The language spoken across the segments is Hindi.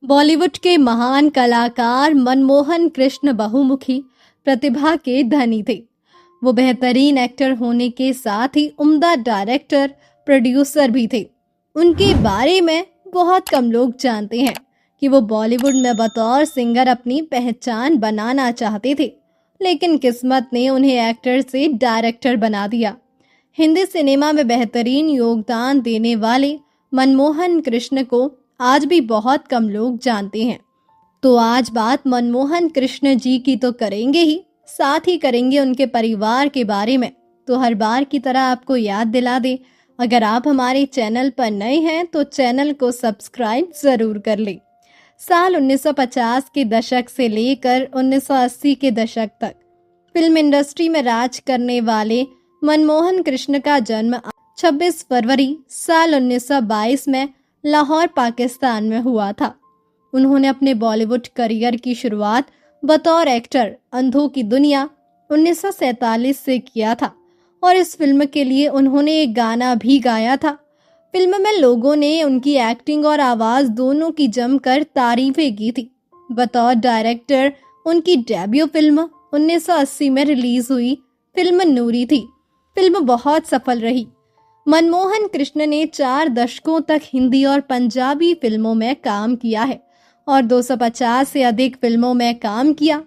बॉलीवुड के महान कलाकार मनमोहन कृष्ण बहुमुखी प्रतिभा के धनी थे। वो बेहतरीन एक्टर होने के साथ ही उम्दा डायरेक्टर, प्रोड्यूसर भी थे। उनके बारे में बहुत कम लोग जानते हैं कि वो बॉलीवुड में बतौर सिंगर अपनी पहचान बनाना चाहते थे, लेकिन किस्मत ने उन्हें एक्टर से डायरेक्टर बना दिया। हिंदी सिनेमा में बेहतरीन योगदान देने वाले मनमोहन कृष्ण को आज भी बहुत कम लोग जानते हैं। तो आज बात मनमोहन कृष्ण जी की तो करेंगे ही, साथ ही करेंगे उनके परिवार के बारे में। तो हर बार की तरह आपको याद दिला दें, अगर आप हमारे चैनल पर नए हैं तो चैनल को सब्सक्राइब जरूर कर लें। साल 1950 के दशक से लेकर 1980 के दशक तक फिल्म इंडस्ट्री में राज करने वाले मनमोहन कृष्ण का जन्म 26 फरवरी साल 1922 में लाहौर, पाकिस्तान में हुआ था। उन्होंने अपने बॉलीवुड करियर की शुरुआत बतौर एक्टर अंधों की दुनिया 1947 से किया था और इस फिल्म के लिए उन्होंने एक गाना भी गाया था। फिल्म में लोगों ने उनकी एक्टिंग और आवाज दोनों की जमकर तारीफें की थी। बतौर डायरेक्टर उनकी डेब्यू फिल्म 1980 में रिलीज हुई फिल्म नूरी थी। फिल्म बहुत सफल रही। मनमोहन कृष्ण ने 4 दशकों तक हिंदी और पंजाबी फिल्मों में काम किया है और 250 से अधिक फिल्मों में काम किया।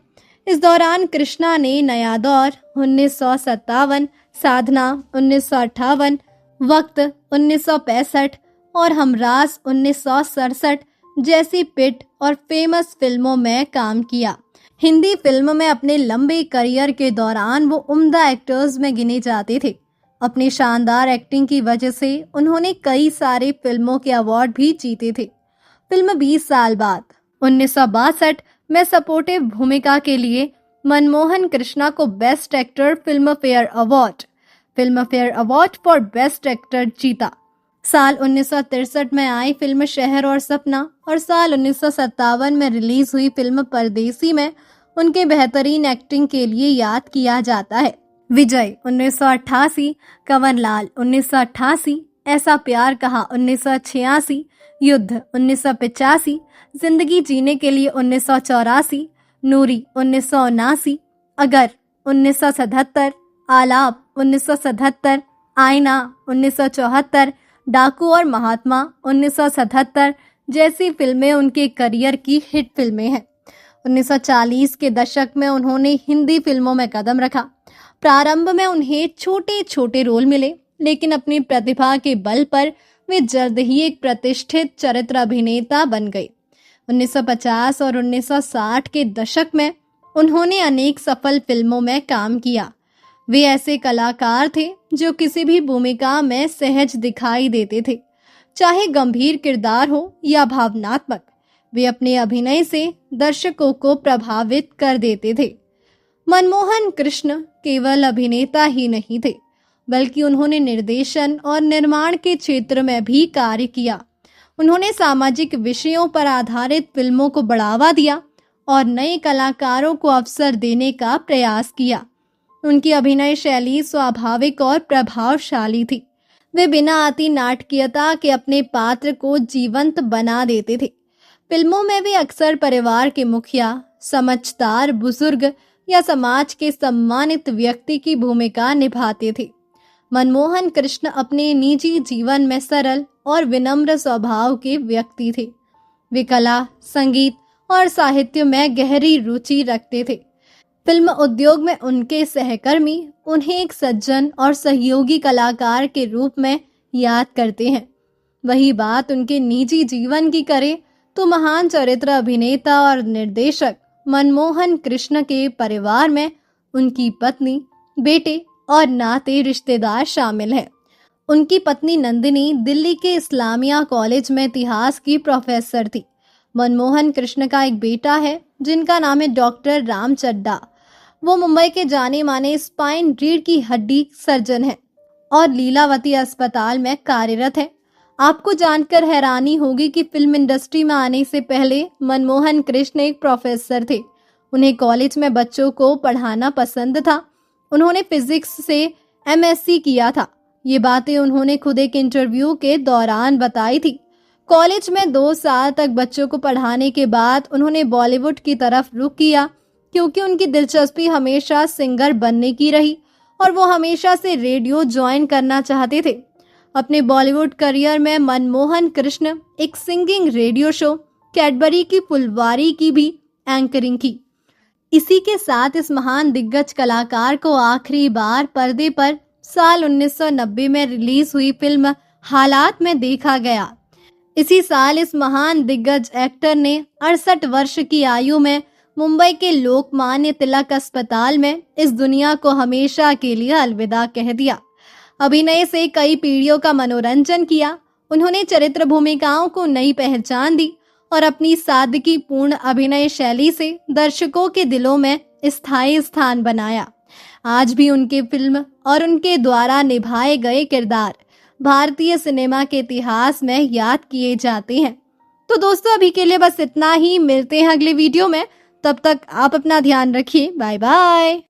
इस दौरान कृष्णा ने नया दौर 1957, साधना 1958, वक्त 1965 और हमराज 1967 जैसी पिट और फेमस फिल्मों में काम किया। हिंदी फिल्म में अपने लंबे करियर के दौरान वो उम्दा एक्टर्स में गिने जाते थे। अपनी शानदार एक्टिंग की वजह से उन्होंने कई सारे फिल्मों के अवार्ड भी जीते थे। फिल्म 20 साल बाद 1962 में सपोर्टिव भूमिका के लिए मनमोहन कृष्णा को best actor film fair award for best actor जीता। साल 1963 में आई फिल्म शहर और सपना और साल 1957 में रिलीज हुई फिल्म परदेसी में उनके बेहतरीन एक्टिंग के लिए याद किया जाता है। विजय 1988, कंवरलाल 1988, ऐसा प्यार कहा 1986, युद्ध 1985, जिंदगी जीने के लिए 1984, नूरी 1979, अगर 1977, आलाप 1977, आईना 1974, डाकू और महात्मा 1977 जैसी फिल्में उनके करियर की हिट फिल्में हैं। 1940 के दशक में उन्होंने हिंदी फिल्मों में कदम रखा। प्रारंभ में उन्हें छोटे छोटे रोल मिले, लेकिन अपनी प्रतिभा के बल पर वे जल्द ही एक प्रतिष्ठित चरित्र अभिनेता बन गए। 1950 और 1960 के दशक में उन्होंने अनेक सफल फिल्मों में काम किया। वे ऐसे कलाकार थे जो किसी भी भूमिका में सहज दिखाई देते थे, चाहे गंभीर किरदार हो या भावनात्मक। वे अपने अभिनय से दर्शकों को प्रभावित कर देते थे। मनमोहन कृष्ण केवल अभिनेता ही नहीं थे, बल्कि उन्होंने निर्देशन और निर्माण के क्षेत्र में भी कार्य किया। उन्होंने सामाजिक विषयों पर आधारित फिल्मों को बढ़ावा दिया और नए कलाकारों को अवसर देने का प्रयास किया। उनकी अभिनय शैली स्वाभाविक और प्रभावशाली थी। वे बिना अति नाटकीयता के अपने पात्र को जीवंत बना देते थे। फिल्मों में वे अक्सर परिवार के मुखिया, समझदार बुजुर्ग या समाज के सम्मानित व्यक्ति की भूमिका निभाते थे। मनमोहन कृष्ण अपने निजी जीवन में सरल और विनम्र स्वभाव के व्यक्ति थे। वे कला, संगीत और साहित्य में गहरी रुचि रखते थे। फिल्म उद्योग में उनके सहकर्मी उन्हें एक सज्जन और सहयोगी कलाकार के रूप में याद करते हैं। वही बात उनके निजी जीवन की करें तो महान चरित्र अभिनेता और निर्देशक मनमोहन कृष्ण के परिवार में उनकी पत्नी, बेटे और नाते रिश्तेदार शामिल हैं। उनकी पत्नी नंदिनी दिल्ली के इस्लामिया कॉलेज में इतिहास की प्रोफेसर थी। मनमोहन कृष्ण का एक बेटा है जिनका नाम है डॉक्टर राम चड्ढा। वो मुंबई के जाने माने स्पाइन रीढ़ की हड्डी सर्जन है और लीलावती अस्पताल में कार्यरत है। आपको जानकर हैरानी होगी कि फिल्म इंडस्ट्री में आने से पहले मनमोहन कृष्ण एक प्रोफेसर थे। उन्हें कॉलेज में बच्चों को पढ़ाना पसंद था। उन्होंने फिजिक्स से एमएससी किया था। ये बातें उन्होंने खुद एक इंटरव्यू के दौरान बताई थी। कॉलेज में 2 साल तक बच्चों को पढ़ाने के बाद उन्होंने बॉलीवुड की तरफ रुख किया, क्योंकि उनकी दिलचस्पी हमेशा सिंगर बनने की रही और वो हमेशा से रेडियो ज्वाइन करना चाहते थे। अपने बॉलीवुड करियर में मनमोहन कृष्ण एक सिंगिंग रेडियो शो कैडबरी की फुलवारी की भी एंकरिंग की। इसी के साथ इस महान दिग्गज कलाकार को आखिरी बार पर्दे पर साल 1990 में रिलीज हुई फिल्म हालात में देखा गया। इसी साल इस महान दिग्गज एक्टर ने 68 वर्ष की आयु में मुंबई के लोकमान्य तिलक अस्पताल में इस दुनिया को हमेशा के लिए अलविदा कह दिया। अभिनय से कई पीढ़ियों का मनोरंजन किया। उन्होंने चरित्र भूमिकाओं को नई पहचान दी और अपनी सादगी पूर्ण अभिनय शैली से दर्शकों के दिलों में स्थायी स्थान बनाया। आज भी उनके फिल्म और उनके द्वारा निभाए गए किरदार भारतीय सिनेमा के इतिहास में याद किए जाते हैं। तो दोस्तों, अभी के लिए बस इतना ही। मिलते हैं अगले वीडियो में। तब तक आप अपना ध्यान रखिए। Bye bye.